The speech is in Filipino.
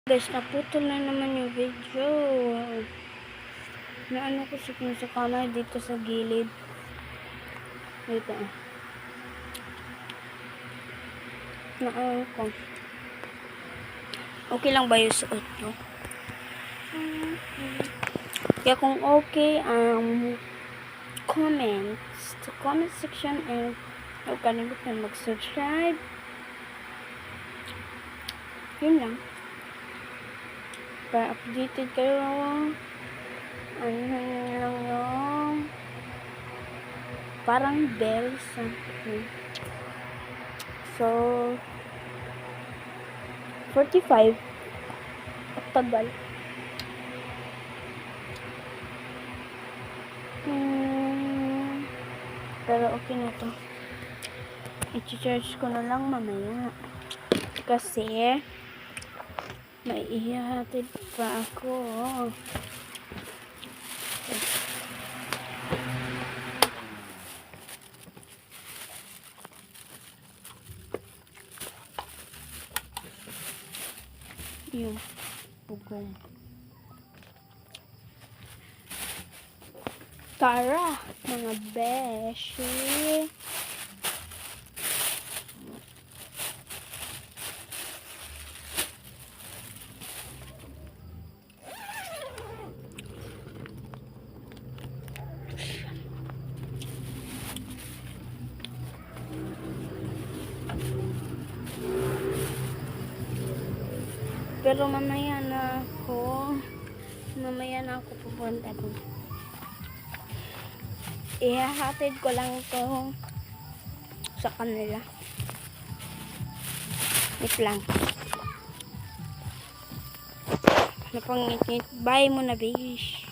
Guys, naputol na naman yung video. Naano ko sa camera dito sa gilid. Dito. Naano ko. Okay lang ba yung suot ko? Kaya kung okay, comments to comment section and huwag kalimutan mag-subscribe. Yun lang. Para updated kayo. Ano lang yung parang bell something. So 45 tagal. Pero okay na to. I-charge ko na lang mamaya. Kasi may ihahatid pa ako. Yung pugong. Tara, mga beshi. Pero mamaya na ako pupunta doon. Ihahatid ko lang ito sa kanila. Wait lang. Napangit-ngit. Bye muna, bish.